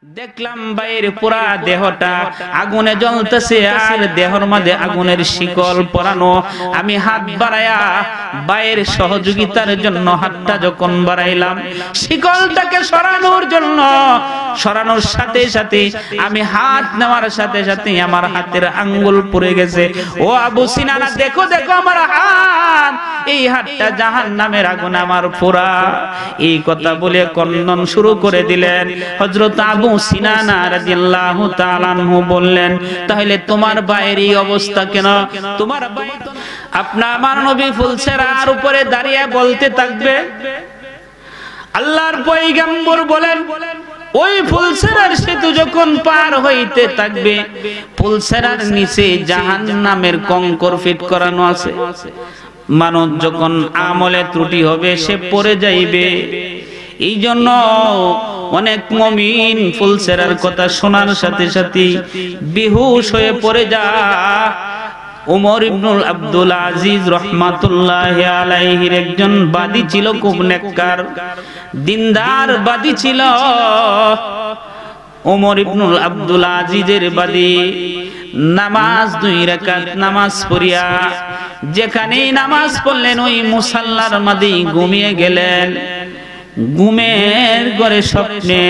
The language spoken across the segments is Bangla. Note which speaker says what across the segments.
Speaker 1: দেখলাম বাইরে পুরা দেহটা আগুনে জ্বলতেছে আর দেহর মধ্যে আগুনের শিকল পরানো। আমি হাত বাড়ায়া বাইরের সহযোগিতার জন্য হাতটা যখন বাড়াইলাম শিকলটাকে সরানোর জন্য, সরানোর সাথে সাথে আমি হাত নেওয়ার সাথে সাথে আমার হাতের আঙ্গুল পুড়ে গেছে। ও আবু সিনানা দেখো দেখো আমার হাত, এই হাতটা জাহান্নামের আগুন আমার পোড়া। এই কথা বলে কন্দন শুরু করে দিলেন। হযরত আবু সিনানা রাদিয়াল্লাহু তাআলা আনহু বললেন, তাহলে তোমার ভাইয়ের এই অবস্থা কেন? তোমার ভাই আপনা আমার নবী ফুলসেরার উপরে দাঁড়িয়ে বলতে থাকবে। আল্লাহর পয়গম্বর বলেন, ওই ফুলসেরার সেতু যখন পার হইতে থাকবে ফুলসেরার নিচে জাহান্নামের কঙ্কর ফিট করানো আছে। মানুষ যখন আমলে ত্রুটি হবে সে পড়ে যাইবে। এই জন্য অনেক মুমিন ফুলসেরার কথা শোনার সাথে সাথে বেহুশ হয়ে পড়ে যায়। ওমর ইবনুল আব্দুল আজিজ রাহমাতুল্লাহি আলাইহির একজন বাদী ছিল, খুব নেককার দিনদার বাদী ছিল। ওমর ইবনুল আব্দুল আজিজের বাদী নামাজ 2 রাকাত নামাজ পড়িয়া যেখানেই নামাজ পড়লেন ওই মুসাল্লার মাঝে ঘুমিয়ে গেলেন। ঘুমের ঘরে স্বপ্নে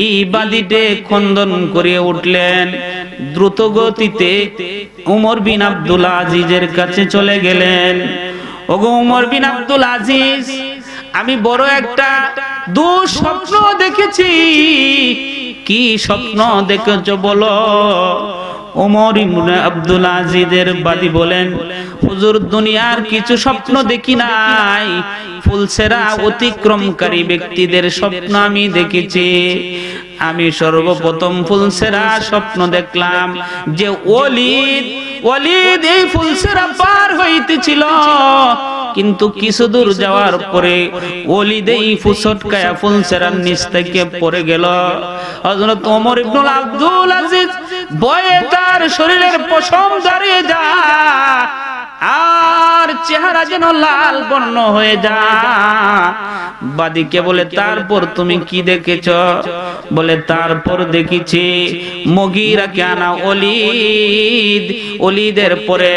Speaker 1: এই বাদীতে খন্দন করে উঠলেন। দ্রুত গতিতে ওমর বিন আব্দুল আজিজের কাছে চলে গেলেন। ওগো ওমর বিন আব্দুল আজিজ, আমি বড় একটা দুঃস্বপ্ন দেখেছি। কি স্বপ্ন দেখেছো বলো? ওমর ইবনে আব্দুল আজিজের বাদী বলেন, হুজুর দুনিয়ার কিছু স্বপ্ন দেখি নাই, ফুলসেরা অতিক্রমকারী ব্যক্তিদের স্বপ্ন আমি দেখেছি। আমি সর্বপ্রথম ফুলসেরা স্বপ্ন দেখলাম যে ওলীদ এই ফুলসেরা পার হইতেছিল, কিন্তু কিছু দূর যাওয়ার পরে ওলীদ এই ফুসটকায়া ফুলসেরার নিচ থেকে পড়ে গেল। হযরত ওমর ইবনুল আব্দুল আজিজ ভয়ে তার শরীরের পশম দাঁড়িয়ে যায় আর চেহারা যেন লাল বর্ণ হয়ে যায়। বাদীকে বলে, তারপর তুমি কি দেখেছ? বলে, তারপর দেখেছি মুগীরাকে আনা ওলীদের পরে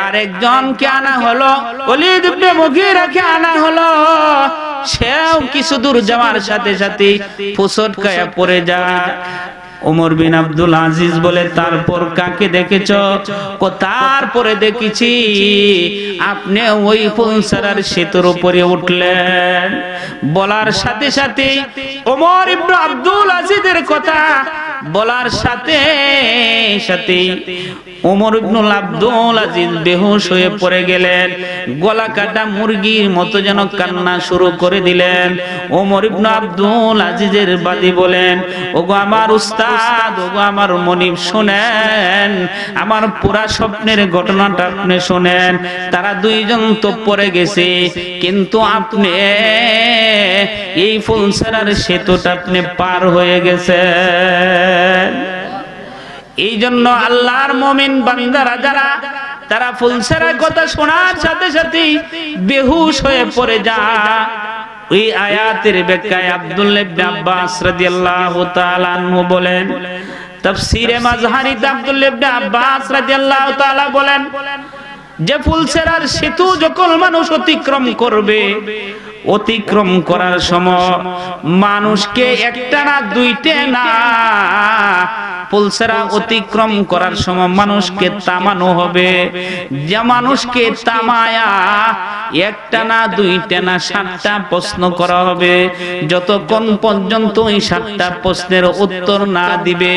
Speaker 1: আরেকজনকে আনা হলো, ওলীদ ইবনে মুগীরাকে আনা হলো। সেও কিছু দূর যাওয়ার সাথে সাথে ফুসটকায়া পড়ে যায়। ওমর বিন আব্দুল আজিজ বলে, তারপর কাকে দেখেছো? তারপরে দেখেছি আপনি ওই ফুলসেরার সেতুর উপরে উঠলেন। বলার সাথে সাথে ওমর ইবনে আব্দুল আজিজের কথা বলার সাথে সাথে ওমর ইবনুল আব্দুল আজিজ বেহুশ হয়ে পড়ে গেলেন। গলা কাটা মুরগির মতো যেন কান্না শুরু করে দিলেন। ওমর ইবনে আব্দুল আজিজের বাদী বলেন, ওগো আমার উস্তাদ, ওগো আমার মনিব, শুনেন আমার পুরা স্বপ্নের ঘটনাটা আপনি শুনেন। তারা দুইজন তো পড়ে গেছে, কিন্তু আপনি এই ফুলসেরার সেতুটা আপনি পার হয়ে গেছেন। এই জন্য আল্লাহর মুমিন বান্দারা যারা তারা ফুলসেরার কথা শোনার সাথে সাথে বেহুশ হয়ে পড়ে যায়। ওই আয়াতের ব্যাখ্যায় আব্দুল্লাহ ইবনে আব্বাস রাদিয়াল্লাহু তাআলা আনহু বলেন, তাফসীরে মাযহারিতে আব্দুল্লাহ ইবনে আব্বাস রাদিয়াল্লাহু তাআলা বলেন যে ফুলসেরার সেতু যখন মানুষ অতিক্রম করবে, অতিক্রম করার সময় মানুষকে একটা না দুইটা না, ফুলসেরা অতিক্রম করার সময় মানুষকে তামানো হবে। যে মানুষকে তামায়া একটা না দুইটা না 7টা প্রশ্ন করা হবে। যতক্ষণ পর্যন্ত এই 7টা প্রশ্নের উত্তর না দিবে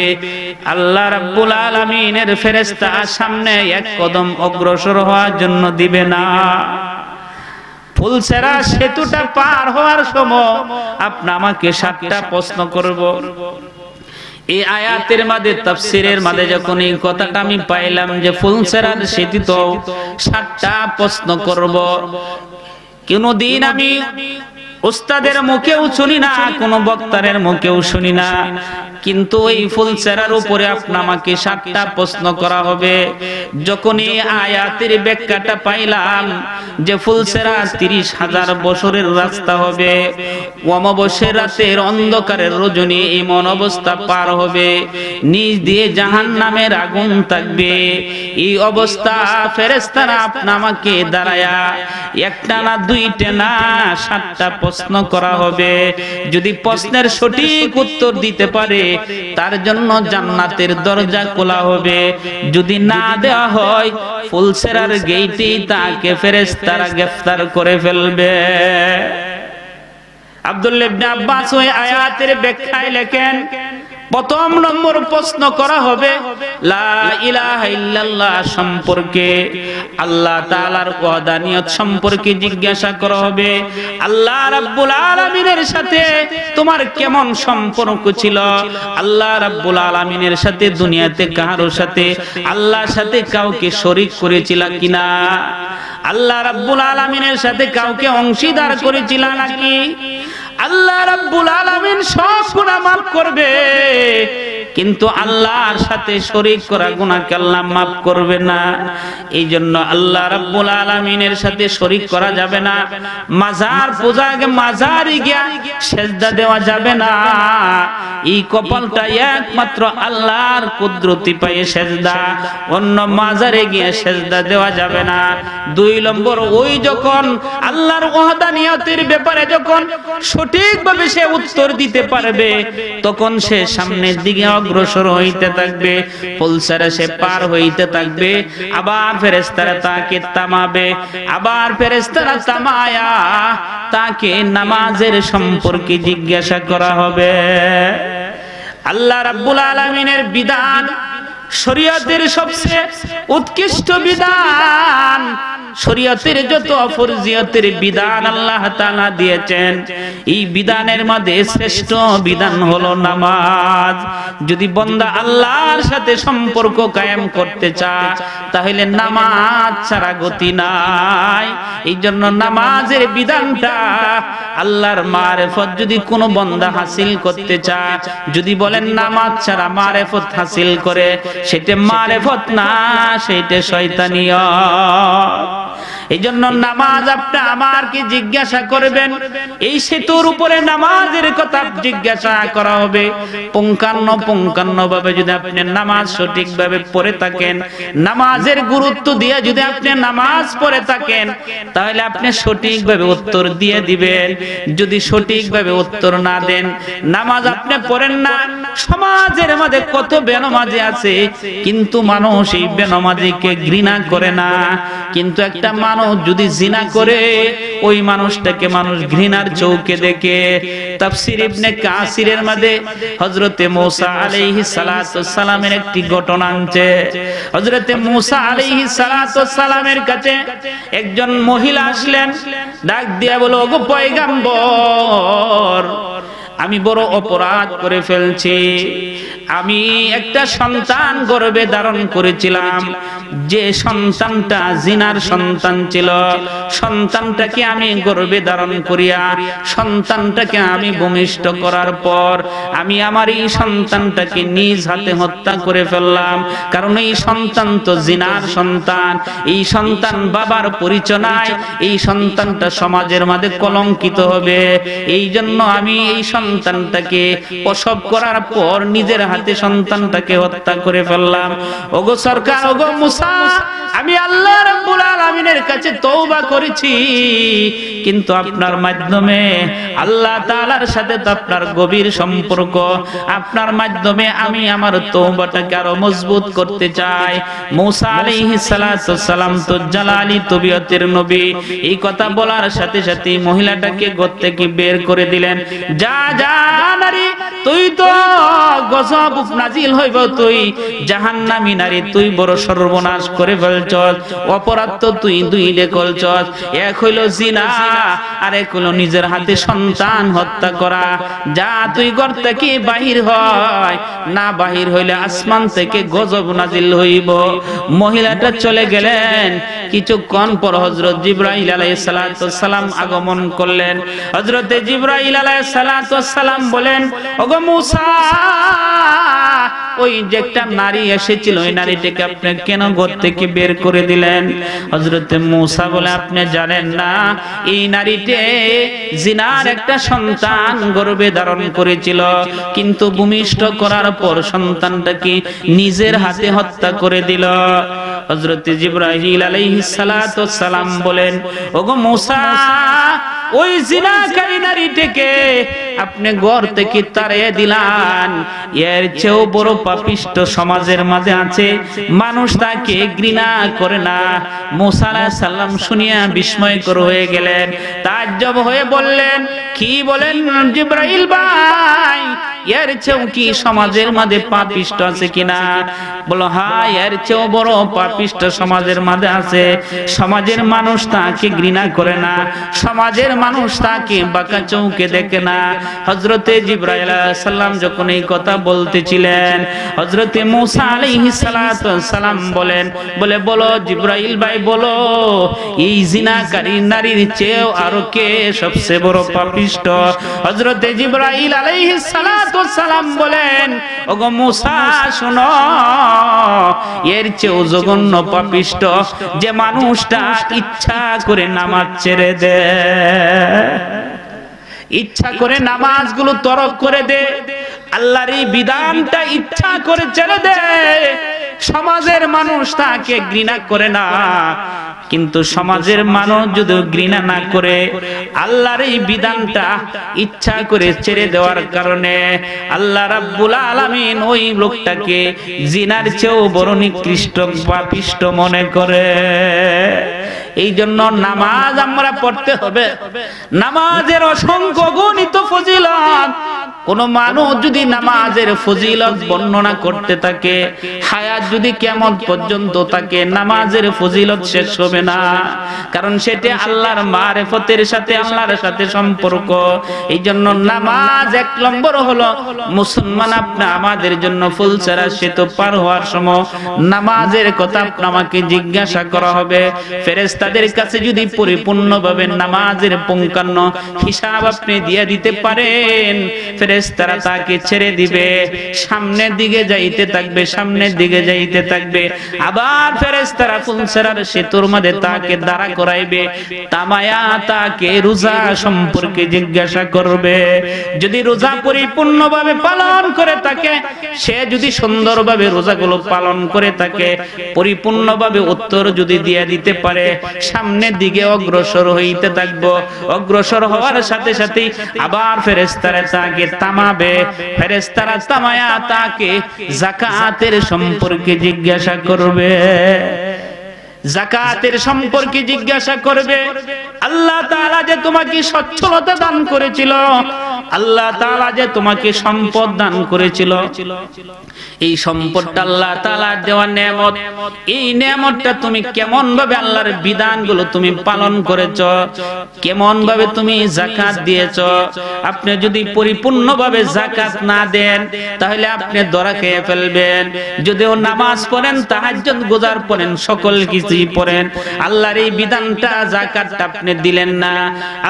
Speaker 1: আল্লাহ রাব্বুল আলামিনের ফেরেশতা সামনে এক কদম অগ্রসর হওয়ার জন্য দিবে না। ফুলসেরা সেতুটা পার হওয়ার সময় আপনি আমাকে 7টা প্রশ্ন করব। এই আয়াতের মাঝে তাফসীরের মাঝে যখন এই কথাটা আমি পাইলাম যে ফুলসেরার সেতু তো 7টা প্রশ্ন করব, কোনদিন আমি উস্তাদের মুখেও শুনি না, কোন বক্তারের মুখেও শুনি না, কিন্তু এই ফুলসেরার উপরে আপনাকে 7টা প্রশ্ন করা হবে। যখন এই আয়াতের ব্যাখ্যাটা পাইলাম যে ফুলসেরা 30,000 বছরের রাস্তা হবে, অমাবস্যার রাতের অন্ধকারের রজনী এমন অবস্থা পার হবে, নিচ দিয়ে জাহান্নামের আগুন থাকবে। এই অবস্থা ফেরেশতারা আপনাকে দাঁড়ায়া একটা না দুইটা না 7টা প্রশ্ন করা হবে। যদি প্রশ্নের সঠিক উত্তর দিতে পারে তার জন্য জান্নাতের দরজা খোলা হবে। যদি না দেওয়া হয় ফুলসেরার গেইটে তাকে ফেরেশতারা গ্রেফতার করে ফেলবে। আব্দুল্লাহ ইবনে আব্বাস ওই আয়াতের ব্যাখ্যায় লেখেন, প্রথম নম্বর প্রশ্ন করা হবে লা ইলাহা ইল্লাল্লাহ সম্পর্কে, আল্লাহ তাআলার ওয়াহদানিয়ত সম্পর্কে জিজ্ঞাসা করা হবে। আল্লাহ রাব্বুল আলামিনের সাথে তোমার কেমন সম্পর্ক ছিল? আল্লাহ রাব্বুল আলামিনের সাথে দুনিয়াতে কারোর সাথে আল্লাহর সাথে কাউকে শরীক করেছিলা কিনা? আল্লাহ রাব্বুল আলামিনের সাথে কাউকে অংশীদার করেছিলা নাকি? আল্লাহ রাব্বুল আলামিন সব গুনাহ মাফ করবে, কিন্তু আল্লাহর সাথে শরীক করা গুনাহকে আল্লাহ মাফ করবে না। এই জন্য আল্লাহ রাব্বুল আলামিনের সাথে শরীক করা যাবে না। মাজার পূজাকে মাজারে গিয়া সেজদা দেওয়া যাবে না। এই কপালটা একমাত্র আল্লাহর কুদরতি পায়ে সেজদা, অন্য মাজারে গিয়ে সেজদা দেওয়া যাবে না। 2 নম্বর, ওই যখন আল্লাহর ওয়াহদানিয়তের ব্যাপারে যখন সঠিকভাবে সে উত্তর দিতে পারবে তখন সে সামনের দিকে অগ্রসর হইতে থাকবে, ফুলসেরা সে পার হইতে থাকবে। আবার ফেরেশতারা তাকে থামাবে, আবার ফেরেশতারা থামায়া তাকে নামাজের সম্পর্কে জিজ্ঞাসা করা হবে। আল্লাহ রাব্বুল আলামিনের বিধান শরীয়তের সবচেয়ে উৎকৃষ্ট বিধান। শরীয়তের যত ফরজিয়তের বিধান আল্লাহ তাআলা দিয়েছেন, এই বিধানের মধ্যে শ্রেষ্ঠ বিধান হলো নামাজ। যদি বান্দা আল্লাহর সাথে সম্পর্ক কায়েম করতে চায় তাহলে নামাজ ছাড়া গতি নাই। এই জন্য নামাজের বিধানটা, আল্লাহর মারিফত যদি কোনো বান্দা হাসিল করতে চায়, যদি বলেন নামাজ ছাড়া মারিফত হাসিল করে, সেটা মারিফত না, সেটা শয়তানিয়ত। এই জন্য নামাজ আপনি আমাকে জিজ্ঞাসা করবেন, এই সেতুর উপরে নামাজের কথা জিজ্ঞাসা করা হবে। পুঙ্খান্ন ভাবে যদি আপনি নামাজ সঠিকভাবে পড়ে থাকেন, নামাজের গুরুত্ব দিয়ে যদি আপনি নামাজ পড়ে থাকেন, তাহলে আপনি সঠিকভাবে উত্তর দিয়ে দিবেন। যদি সঠিকভাবে উত্তর না দেন, নামাজ আপনি পড়েন না। সমাজের মধ্যে কত বেনামাজি আছে, কিন্তু মানুষ এই বেনামাজিকে ঘৃণা করে না। কিন্তু একটা মানুষ যদি জিনা করে, ওই মানুষটাকে মানুষ ঘৃণার চোখে দেখে। তাফসীর ইবনে কাসিরের মধ্যে হযরতে মূসা আলাইহিস সালাতু ওয়াস সালামের একটি ঘটনা আছে। হযরতে মূসা আলাইহিস সালাতু ওয়াস সালামের কাছে একজন মহিলা আসলেন, ডাক দিয়া বলো, ওগো পয়গম্বর, আমি বড় অপরাধ করে ফেলছি। আমি একটা সন্তান গর্ভে ধারণ করেছিলাম, যে সন্তানটা জিনার সন্তান ছিল। সন্তানটাকে আমি গর্ভে ধারণ করিয়া সন্তানটাকে আমি ভূমিষ্ঠ করার পর আমি আমার এই সন্তানটাকে নিজ হাতে হত্যা করে ফেললাম। কারণ এই সন্তান তো জিনার সন্তান। এই সন্তান বাবার পরিচয় নাই, এই সন্তানটা সমাজের মধ্যে কলঙ্কিত হবে। এই জন্য আমি এই সন্তানটাকে প্রসব করার পর নিজের হাতে সন্তানটাকে হত্যা করে ফেললাম। ওগো সরকার, ওগো মুসা, আমি আল্লাহ রাব্বুল আলামিনের কাছে তওবা করেছি, কিন্তু আপনার মাধ্যমে আল্লাহ তাআলার সাথে তো আপনার গভীর সম্পর্ক। আপনার মাধ্যমে আমি আমার তওবাটাকে আরো মজবুত করতে চাই। মূসা আলাইহিস সালাতু ওয়াস সালাম তো জালালি তবিয়তের নবী। এই কথা বলার সাথে সাথে মহিলাটাকে ঘর থেকে বের করে দিলেন। যা যা নারী, তুই তো গজব নাজিল হইব, তুই জাহান্নামী নারী, তুই বড় সর্বনাশ করে ফেলছস। অপরাধ তো তুই দুইটা করছস, এক হইল জিনা আর এক হইল নিজের হাতে সন্তান হত্যা করা। যা তুই ঘর থেকে বাহির হয়, না বাহির হইলে আসমান থেকে গজব নাজিল হইব। মহিলাটা চলে গেলেন। কিছুক্ষণ পর হযরত জিবরাইল আলাইহিস সালাতু ওয়াস সালাম আগমন করলেন। হযরতে জিবরাইল আলাইহিস সালাতু ওয়াস সালাম বলেন, ওগো মূসা, ওই যে একটা নারী এসেছিল ওই নারীটাকে আপনি কেন ঘর থেকে বের করে দিলেন? হযরত মূসা বলে আপনি জানেন না এই নারীতে জিনার একটা সন্তান গর্ভে ধারণ করেছিল, কিন্তু ভূমিষ্ঠ করার পর সন্তানটাকে নিজের হাতে হত্যা করে দিল। হযরত জিবরাইল আলাইহিস সালাতু ওয়াস সালাম বলেন, ওগো মূসা, ওই জিনাকারী নারীটাকে আপনি ঘর থেকে তাড়িয়ে দিলেন, এর চেয়েও বড় পাপিষ্ঠ সমাজের মাঝে আছে, মানুষ তাকে ঘৃণা করে না। মূসা আলাইহিস সালাম শুনিয়া বিস্ময়কর হয়ে গেলেন, তাজ্জব হয়ে বললেন, কি বলেন জিবরাইল ভাই, এর চেয়েও কি সমাজের মাঝে পাপিষ্ঠ আছে কিনা? বলো হ্যাঁ, এর চেয়েও বড় পাপিষ্ঠ সমাজের মাঝে আছে। সমাজের মানুষ তাকে ঘৃণা করে না, সমাজের মানুষ তাকে বাঁকা চোখে দেখে না। হযরতে জিবরাইল আলাইহিস সালাম যখন এই কথা বলতেছিলেন, হযরতে মূসা আলাইহিস সালাতু ওয়াস সালাম বলেন, বলো জিবরাইল ভাই বলো, এই জিনাকারী নারীর চেয়েও আরো কে সবচেয়ে বড় পাপিষ্ঠ? হযরতে জিবরাইল আলাইহিস সালাতু ওয়াস সালাম বলেন, ওগো মূসা শুনো, এর চেয়েও জঘন্য পাপিষ্ঠ যে মানুষটা ইচ্ছা করে নামাজ ছেড়ে দেয়, ইচ্ছা করে নামাজগুলো তরক করে দে, আল্লাহর এই বিধানটা ইচ্ছা করে ছেড়ে দে। সমাজের মানুষ তাকে ঘৃণা করে না, কিন্তু সমাজের মানুষ যদি ঘৃণা না করে আল্লাহর এই বিধানটা ইচ্ছা করে ছেড়ে দেওয়ার কারণে আল্লাহ রাব্বুল আলামিন ওই লোকটাকে জিনার চেয়েও বড় নিকৃষ্ট পাপিষ্ঠ মনে করে। এই জন্য নামাজ আমরা পড়তে হবে। নামাজের অসংখ্য গণিত ফজিলত, কোন মানুষ যদি নামাজের ফজিলত বর্ণনা করতে থাকে, হায়াত যদি কিয়ামত পর্যন্ত থাকে, নামাজের ফজিলত শেষ হবে না। কারণ সেটা আল্লাহর মারিফতের সাথে, আল্লাহর সাথে সম্পর্ক। এই জন্য নামাজ এক নম্বর হলো মুসলমান আপনি আমাদের জন্য ফুল ছাড়া সেতু পার হওয়ার সময় নামাজের কথা আমাকে জিজ্ঞাসা করা হবে। ফেরেশতাদের কাছে যদি পরিপূর্ণভাবে নামাজের পুঙ্খানু হিসাব আপনি দিয়ে দিতে পারেন, ফেরেশতারা তাকে ছেড়ে দিবে, সামনের দিকে যাইতে থাকবে, সামনের দিকে যাইতে থাকবে। আবার ফেরেশতারা ফুলসেরার সেতুর মধ্যে তাকে দাঁড়া করাইবে, তামায়া তাকে রোজা সম্পর্কে জিজ্ঞাসা করবে। যদি রোজা পরিপূর্ণভাবে পালন করে থাকে, সে যদি সুন্দরভাবে রোজাগুলো পালন করে থাকে, পরিপূর্ণভাবে উত্তর যদি দিয়ে দিতে পারে, সামনের দিকে অগ্রসর হইতে থাকবো। অগ্রসর হওয়ার সাথে সাথে আবার ফেরেশতারা তাকে তামাবে, ফেরেশতারা তামায়া তাকে যাকাতের সম্পর্কে জিজ্ঞাসা করবে, যাকাতের সম্পর্কে জিজ্ঞাসা করবে। আল্লাহ তাআলা যে তোমাকে সচ্ছলতা দান করেছিল, আল্লাহ তাআলা যে তোমাকে সম্পদ দান করেছিল, এই সম্পদটা আল্লাহ তাআলার দেওয়া নেয়ামত। এই নেয়ামতটা তুমি কেমন ভাবে আল্লাহর বিধানগুলো তুমি পালন করেছো, কেমন ভাবে তুমি যাকাত দিয়েছো। আপনি যদি পরিপূর্ণভাবে যাকাত না দেন, তাহলে আপনি ধরা খেয়ে ফেলবেন। যদিও নামাজ পড়েন, তাহাজ্জুদ গুজার পড়েন, সকল কিছুই পড়েন, আল্লাহর এই বিধানটা যাকাতটা আপনি দিলেন না।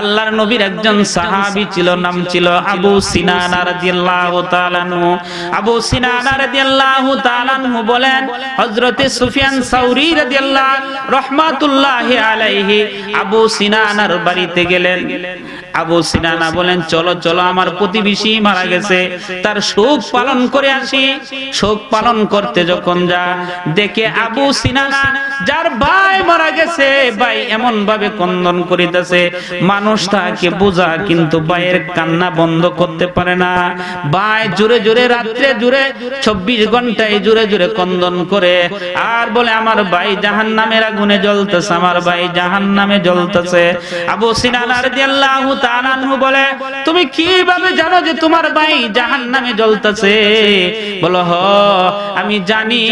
Speaker 1: আল্লাহর নবীর একজন সাহাবী ছিল, নাম ছিল আবু সিনান রাদিয়াল্লাহু তাআলা আনহু। আবু সিনান রাদিয়াল্লাহু তাআলা আনহু বলেন, হযরতে সুফিয়ান সাউরী রাদিয়াল্লাহু রাহমাতুল্লাহি আলাইহি আবু সিনানার বাড়িতে গেলেন। আবু সিনানা বলেন, চলো চলো, আমার প্রতিবেশী মারা গেছে, তার শোক পালন করে আসি। শোক পালন করতে যখন যা দেখে আবু সিনানা যার ভাই মারা গেছে, ভাই এমন ভাবে ক্রন্দন করিতেছে, মানুষ তাকে বোঝা কিন্তু ভাইয়ের কান্না বন্ধ করতে পারে না। ভাই জোরে জোরে রাত্রে জুড়ে 24 ঘন্টায় জোরে জোরে ক্রন্দন করে আর বলে, আমার ভাই জাহান্নামের আগুনে জ্বলতেছে, আমার ভাই জাহান্নামে জ্বলতেছে। আবু সিনানা রাদিয়াল্লাহু তাআলা আনহু বলে, তুমি কিভাবে জানো যে তোমার ভাই জাহান্নামে জ্বলতেছে? বলো, হ আমি জানি।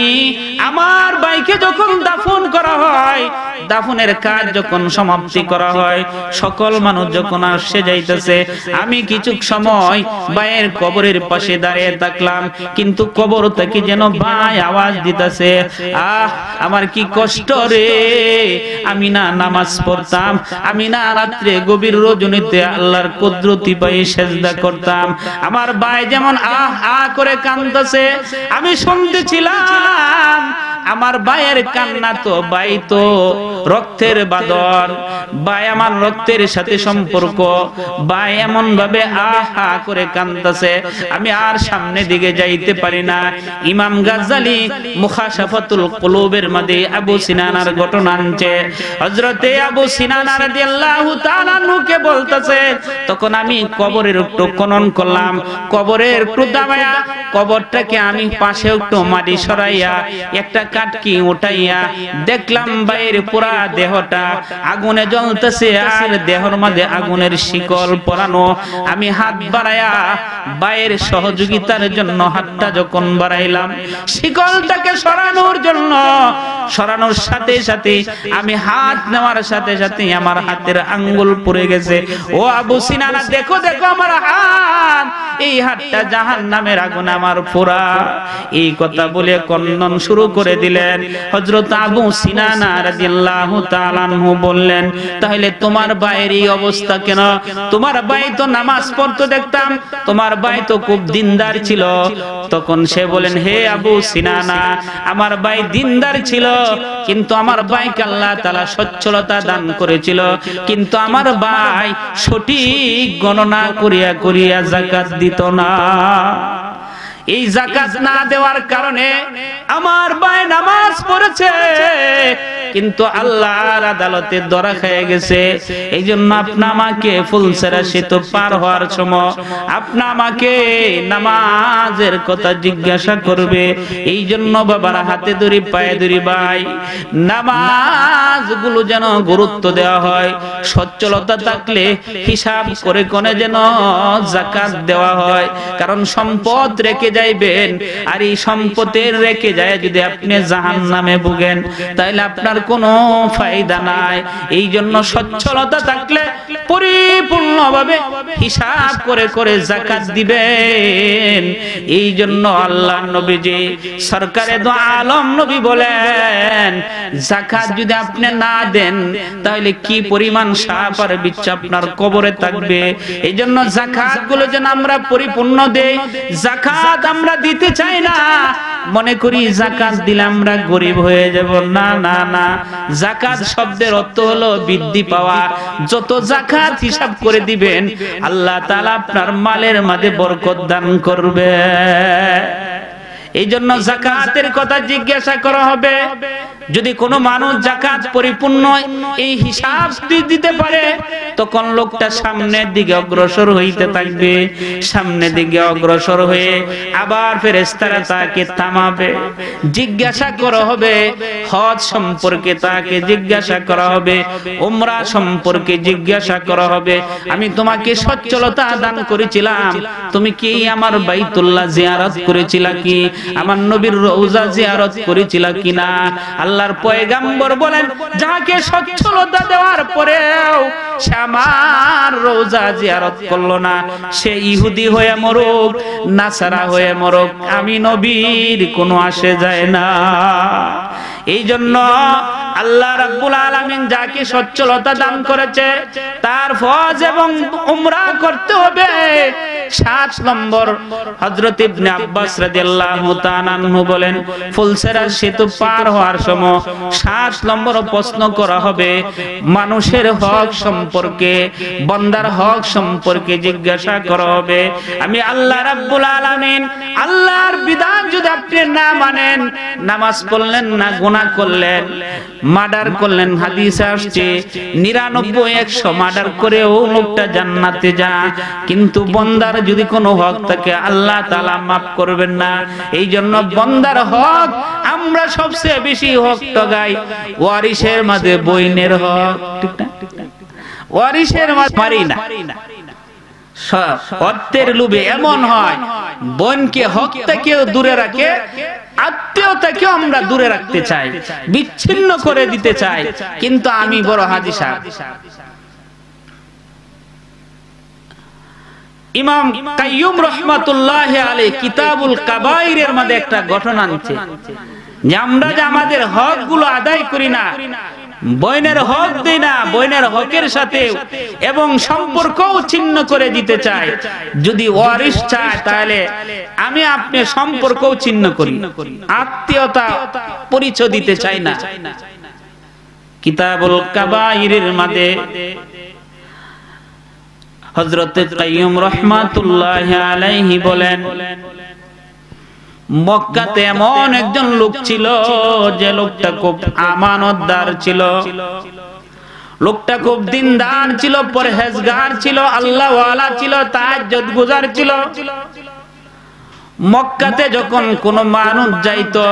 Speaker 1: আমার ভাইকে যখন দাফন করা হয়, দাফনের কাজ যখন সমাপ্তি করা হয়, সকল মানুষ যখন আসে যাইতেছে, আমি কিছু সময় ভাইয়ের কবরের পাশে দাঁড়িয়ে থাকলাম, কিন্তু কবর থেকে যেন ভাই আওয়াজ দিতেছে, আহ আমার কি কষ্ট রে, আমি না নামাজ পড়তাম, আমি না রাত্রে গভীর রজনীতে আল্লাহর কুদরতি পায়ে সেজদা করতাম। আমার ভাই যেমন আহ আহ করে কাঁদতেছে, আমি শুনতেছিলাম। আমার ভাইয়ের কান্না তো, ভাই তো রক্তের বাঁধন, ভাই আমার রক্তের সাথে সম্পর্ক। ভাই এমন ভাবে আহ আহ করে কাঁদতেছে, আমি আর সামনে দিকে যাইতে পারি না। ইমাম গাজ্জালি মুখাশাফাতুল কুলুবের মধ্যে আবু সিনানার ঘটনা আনছে। হযরতে আবু সিনানা রাদিয়াল্লাহু তাআলা নুকে বলতেছে, তখন আমি কবরের একটু খনন করলাম, কবরের একটু দাবায়া, কবরটাকে আমি পাশে একটু মাটি সরাইয়া একটা কাটকি উঠাইয়া দেখলাম ভাইয়ের পুরা দেহটা আগুনে জ্বলতেছে, আর দেহর মধ্যে আগুনের শিকল পরানো। আমি হাত বাড়াইয়া ভাইয়ের সহযোগিতার জন্য হাতটা যখন বাড়াইলাম শিকলটাকে সরানোর জন্য, সরানোর সাথে সাথে আমি হাত নেওয়ার সাথে সাথে আমার হাতের আঙ্গুল পড়ে গেছে। ও আবু সিনানা, দেখো দেখো আমার হাত, এই হাতটা জাহান্নামের আগুন আমার পোড়া। এই কথা বলে কন্দন শুরু করে দিলেন। হযরত আবু সিনানা রাদিয়াল্লাহু তাআলা আনহু বললেন, তাহলে তোমার ভাইয়ের এই অবস্থা কেন? তোমার ভাই তো নামাজ পড়তো দেখতাম, তোমার ভাই তো খুব দিনদার ছিল। তখন সে বলেন, হে আবু সিনানা, আমার ভাই দিনদার ছিল, কিন্তু আমার ভাইকে আল্লাহ তাআলা সচ্ছলতা দান করেছিল, কিন্তু আমার ভাই সঠিক গণনা করিয়া করিয়া যাকাত দিত না। এই যাকাত না দেওয়ার কারণে আমার ভাই নামাজ পড়েছে, কিন্তু আল্লাহর আদালতে ধরা খেয়ে গেছে। এই জন্য আপনি আমাকে ফুলসেরা সেতু পার হওয়ার সময় আপনি আমাকে নামাজের কথা জিজ্ঞাসা করবে। এই জন্য বাবার হাতে ধরি পায়ে ধরি ভাই, নামাজগুলো যেন গুরুত্ব দেওয়া হয়। সচ্ছলতা থাকলে হিসাব করে কোনে যেন যাকাত দেওয়া হয়, কারণ সম্পদ রেখে যাইবেন, আর এই সম্পদের রেখে যায় যদি আপনি জাহান্নামে ভোগেন তাহলে আপনার কোনো ফায়দা নাই। এই জন্য সচ্ছলতা থাকলে পরিপূর্ণভাবে হিসাব করে করে যাকাত দিবেন। এই জন্য আল্লাহ নবীজি সরকারে দো আলম নবী বলেন, যাকাত যদি আপনি না দেন তাহলে কি পরিমাণ সাপ আর বিচ্ছু আপনার কবরে থাকবে। এই জন্য যাকাত গুলো যেন আমরা পরিপূর্ণ দেই। যাকাত আমরা দিতে চাই না, মনে করি যাকাত দিলে আমরা গরিব হয়ে যাব। না না না, যাকাত শব্দের অর্থ হলো বৃদ্ধি পাওয়া। যত যাকাত হিসাব করে দিবেন আল্লাহ তাআলা আপনার মালের মধ্যে বরকত দান করবে। এই জন্য যাকাতের কথা জিজ্ঞাসা করা হবে। যদি কোনো মানুষ যাকাত পরিপূর্ণ এই হিসাব দিতে পারে, তখন লোকটা সামনের দিকে অগ্রসর হইতে থাকবে। সামনের দিকে অগ্রসর হয়ে আবার ফেরেশতারা তাকে থামাবে, জিজ্ঞাসা করা হবে হজ সম্পর্কে, তাকে জিজ্ঞাসা করা হবে উমরা সম্পর্কে, জিজ্ঞাসা করা হবে আমি তোমাকে সচ্ছলতা দান করেছিলাম, তুমি কি আমার বাইতুল্লাহ জিয়ারত করেছিলা কি, আমার নবীর রওজা জিয়ারত করেছিলা কিনা। আল্লাহর পয়গম্বর বলেন, যাকে সচ্ছলতা দেওয়ার পরেও সে আমার রওজা জিয়ারত করলো না, সে ইহুদি হয়ে মরুক, নাসারা হয়ে মরুক, আমি নবীর কোনো আসে যায় না। এই জন্য আল্লাহ রাব্বুল আলামিন যাকে সচ্ছলতা দান করেছে তার হজ এবং উমরা করতে হবে। 7 নম্বর হযরত ইবনে আব্বাস রাদিয়াল্লাহু তাআলা আনহু বলেন, ফুলসেরা সেতু পার হওয়ার সময় 7 নম্বর প্রশ্ন করা হবে মানুষের হক সম্পর্কে, বান্দার হক সম্পর্কে জিজ্ঞাসা করা হবে। আমি আল্লাহ রাব্বুল আলামিন, আল্লাহর বিধান যদি আপনি না মানেন, নামাজ পড়লেন না, গুনাহ করলেন, মার্ডার করলেন, হাদিসে আসছে 99-100 মার্ডার করেও লোকটা জান্নাতে যায়, কিন্তু বান্দার যদি কোনো হক থাকে আল্লাহ তাআলা মাফ করবেন না। এই জন্য বান্দার হক আমরা সবচেয়ে বেশি হক টগাই। ওয়ারিসের মাঝে বইনের হক, ঠিক না, ওয়ারিসের মাঝে পারি না। অর্থের লোভে এমন হয় বোনকে হক থেকেও দূরে রাখে, আত্মীয়তাকে আমরা দূরে রাখতে চাই, বিচ্ছিন্ন করে দিতে চাই। কিন্তু আমি বড় হাজী সাহেব, ইমাম কাইয়ুম রাহমাতুল্লাহি আলাইহি কিতাবুল কাবাইরের মধ্যে একটা ঘটনা আনছে যে আমরা যে আমাদের হকগুলো আদায় করি না, বোনের হক দেই না, বোনের হকের সাথে এবং সম্পর্কও ছিন্ন করে দিতে চায়। যদি ওয়ারিশ চায় তাহলে আমি আপনি সম্পর্কও ছিন্ন করি, আত্মীয়তা পরিচয় দিতে চাই না। কিতাবুল কাবাইরের মধ্যে হযরত কাইয়ুম রাহমাতুল্লাহি আলাইহি বলেন, মক্কাতে এমন একজন লোক ছিল যে লোকটা খুব আমানতদার ছিল, লোকটা খুব দিনদার ছিল, পরহেজগার ছিল, আল্লাহওয়ালা ছিল, তাহাজ্জুদ গুজার ছিল। মক্কাতে যখন কোন মানুষ যাইতো,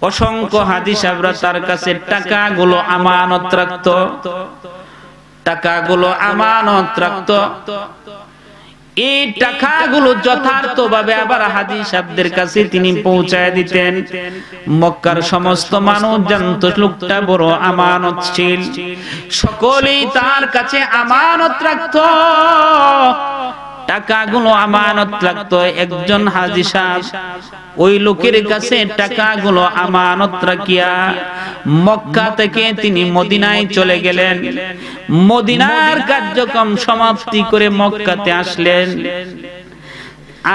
Speaker 1: অসংখ্য হাজী সাহেবরা তার কাছে টাকাগুলো আমানত রাখতো, টাকাগুলো আমানত রাখতো। এই টাকাগুলো যথার্থভাবে আবার হাজী সাহেবদের কাছে তিনি পৌঁছায় দিতেন। মক্কার সমস্ত মানুষ জানতো লোকটা বড় আমানতশীল, সকলেই তার কাছে আমানত রাখতো, টাকাগুলো আমানত রাখতো। একজন হাজী সাহেব ওই লোকের কাছে টাকাগুলো আমানত রাখিয়া মক্কা থেকে তিনি মদিনায় চলে গেলেন। মদিনার কার্যক্রম সমাপ্তি করে মক্কাতে আসলেন।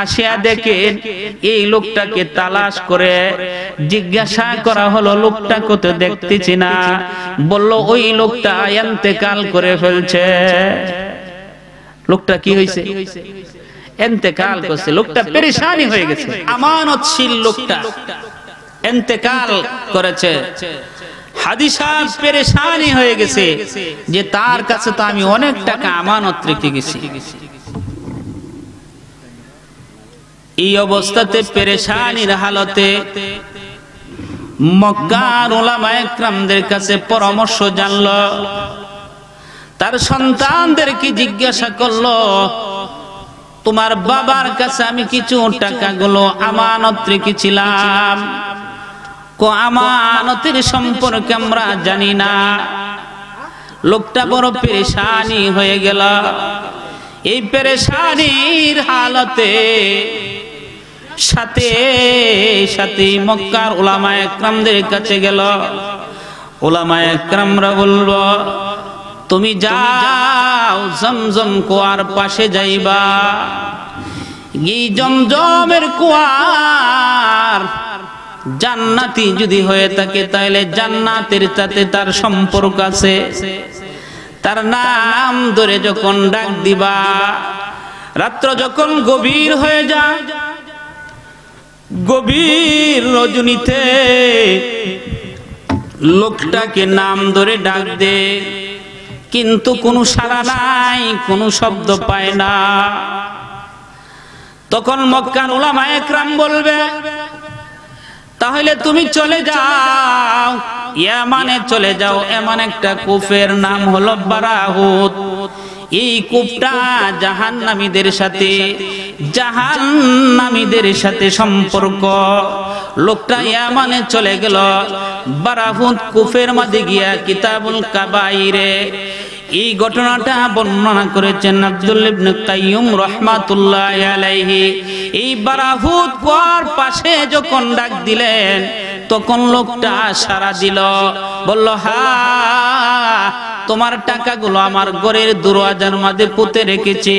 Speaker 1: আসিয়া দেখেন এই লোকটাকে তালাশ করে জিজ্ঞাসা করা হলো, লোকটাকে তো দেখতেছি না। বলল ওই লোকটা ইন্তেকাল করে ফেলছে। লোকটা কি হয়েছে? ইন্তেকাল করছে। লোকটা পেরেশানি হয়ে গেছে, আমানতশীল লোকটা ইন্তেকাল করেছে। হাজী সাহেব পেরেশানি হয়ে গেছে যে তার কাছে তো আমি অনেক টাকা আমানত রেখে গেছি। এই অবস্থাতে পেরেশানির হালতে মক্কার উলামায়ে কেরামদের কাছে পরামর্শ জানলো। তার সন্তানদেরকে জিজ্ঞাসা করলো, তোমার বাবার কাছে আমি কিছু টাকাগুলো আমানত রেখেছিলাম, আমানতের সম্পর্কে আমরা জানি না। লোকটা বড় পেরেশানি হয়ে গেল। এই পেরেশানির হালতে সাথে সাথে মক্কার উলামায়ে কেরামদের কাছে গেল। উলামায়ে কেরামরা বলল, তুমি যাও জমজম কুয়ার পাশে যাইবা, এই জমজমের কুয়ার জান্নাতি যদি হয়ে থাকে তাহলে জান্নাতের সাথে তার সম্পর্ক আছে। তার নাম ধরে যখন ডাক দিবা, রাত্র যখন গভীর হয়ে যায়, গভীর রজনীতে লোকটাকে নাম ধরে ডাক দে, কিন্তু কোনো সাড়া নাই, কোনো শব্দ পায় না। তখন মক্কার উলামায়ে কেরাম বলবে, তাহলে তুমি চলে যাও, ইয়ামানে চলে যাও। এমন একটা কূপের নাম হলো বারাহুত। এই কূপটা জাহান্নামীদের সাথে সম্পর্ক। লোকটা ইয়ামানে চলে গেল, বারাহুত কূপের মধ্যে গিয়া কিতাবুল কাবাইরে এই ঘটনাটা বর্ণনা করেছেন আব্দুল্লাহ ইবনে কাইয়ুম রাহমাতুল্লাহি আলাইহি। এই বারাহুত কুয়ার পাশে যখন ডাক দিলেন, তখন লোকটা সাড়া দিল, বলল, হ্যাঁ, তোমার টাকাগুলো আমার ঘরের দরওয়াজার মধ্যে পুঁতে রেখেছি,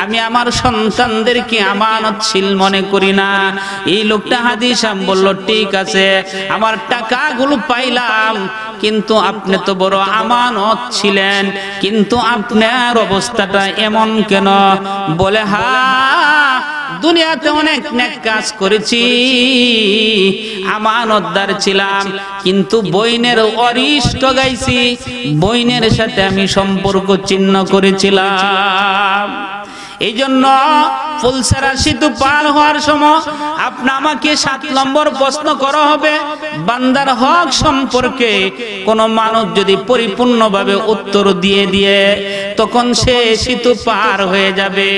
Speaker 1: আমি আমার সন্তানদেরকে আমানতশীল মনে করি না। এই লোকটা হাজী সাহেব বলল, ঠিক আছে, আমার টাকাগুলো পাইলাম, কিন্তু আপনি তো বড় আমানত ছিলেন, কিন্তু আপনার অবস্থাটা এমন কেন? বলে, হ্যাঁ, দুনিয়াতে অনেক নেক কাজ করেছি, আমানতদার ছিলাম, কিন্তু বইনের অরিষ্ট গাইছি, বইনের সাথে আমি সম্পর্ক ছিন্ন করেছিলাম। এই জন্য ফুলসেরা সেতু পার হওয়ার সময় আপনি আমাকে 7 নম্বর প্রশ্ন করা হবে। বান্দার হক সম্পর্কে কোন মানুষ যদি পরিপূর্ণভাবে উত্তর দিয়ে তখন সে সেতু পার হয়ে যাবে।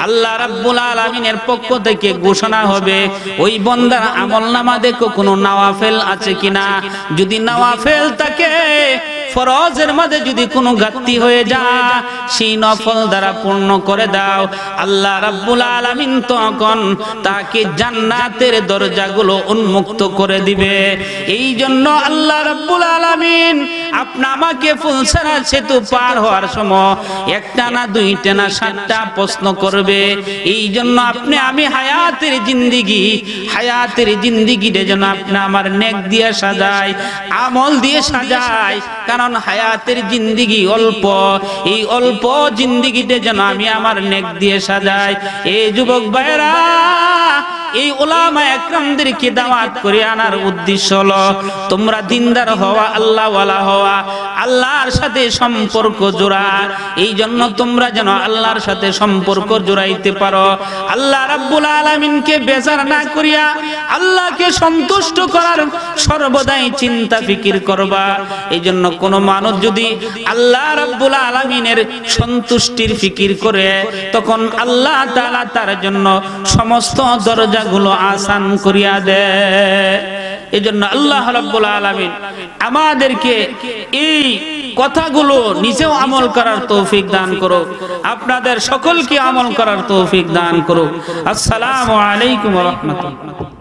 Speaker 1: আল্লাহ রাব্বুল আলামিনের পক্ষ থেকে ঘোষণা হবে, ওই বান্দার আমলনামা দেখো কোনো নওয়াফেল আছে কিনা। যদি নওয়াফেল থাকে, ফরজের মধ্যে যদি কোনো ঘাটতি হয়ে যায়, সেই নফল দ্বারা পূর্ণ করে দাও। আল্লাহ রাব্বুল আলামিন তখন তাকে জান্নাতের দরজাগুলো উন্মুক্ত করে দিবে। এই জন্য আল্লাহ রাব্বুল আলামিন আপনি আমাকে ফুলছাড়া সেতু পার হওয়ার সময় একটা না দুইটা না 7টা প্রশ্ন করবে। এই জন্য আপনি আমি হায়াতের জিন্দেগিতে যেন আপনি আমার নেক দিয়ে সাজাই, আমল দিয়ে সাজাই। কারণ হায়াতের জিন্দেগি অল্প, এই অল্প জিন্দেগিতে যেন আমি আমার নেক দিয়ে সাজাই। এই যুবক ভাইরা, এই উলামা একরামদেরকে দাওয়াত করে আনার উদ্দেশ্য হলো তোমরা দিনদার হওয়া, আল্লাহওয়ালা হওয়া, আল্লাহর সাথে সম্পর্ক জোড়া। এই জন্য তোমরা যেন আল্লাহর সাথে সম্পর্ক জোড়াইতে পারো, আল্লাহ রাব্বুল আলামিনকে বেজার না করিয়া আল্লাহকে সন্তুষ্ট করার সর্বদাই চিন্তা ফিকির করবা। এই জন্য কোন মানুষ যদি আল্লাহ রাব্বুল আলামিনের সন্তুষ্টির ফিকির করে, তখন আল্লাহ তাআলা তার জন্য সমস্ত দরজাগুলো আসান করিয়া দেয়। এই জন্য আল্লাহ রাব্বুল আলামিন আমাদেরকে এই কথাগুলো নিজেও আমল করার তৌফিক দান করো, আপনাদের সকলকে আমল করার তৌফিক দান করো। আসসালামু আলাইকুম ওয়া রাহমাতুল্লাহ।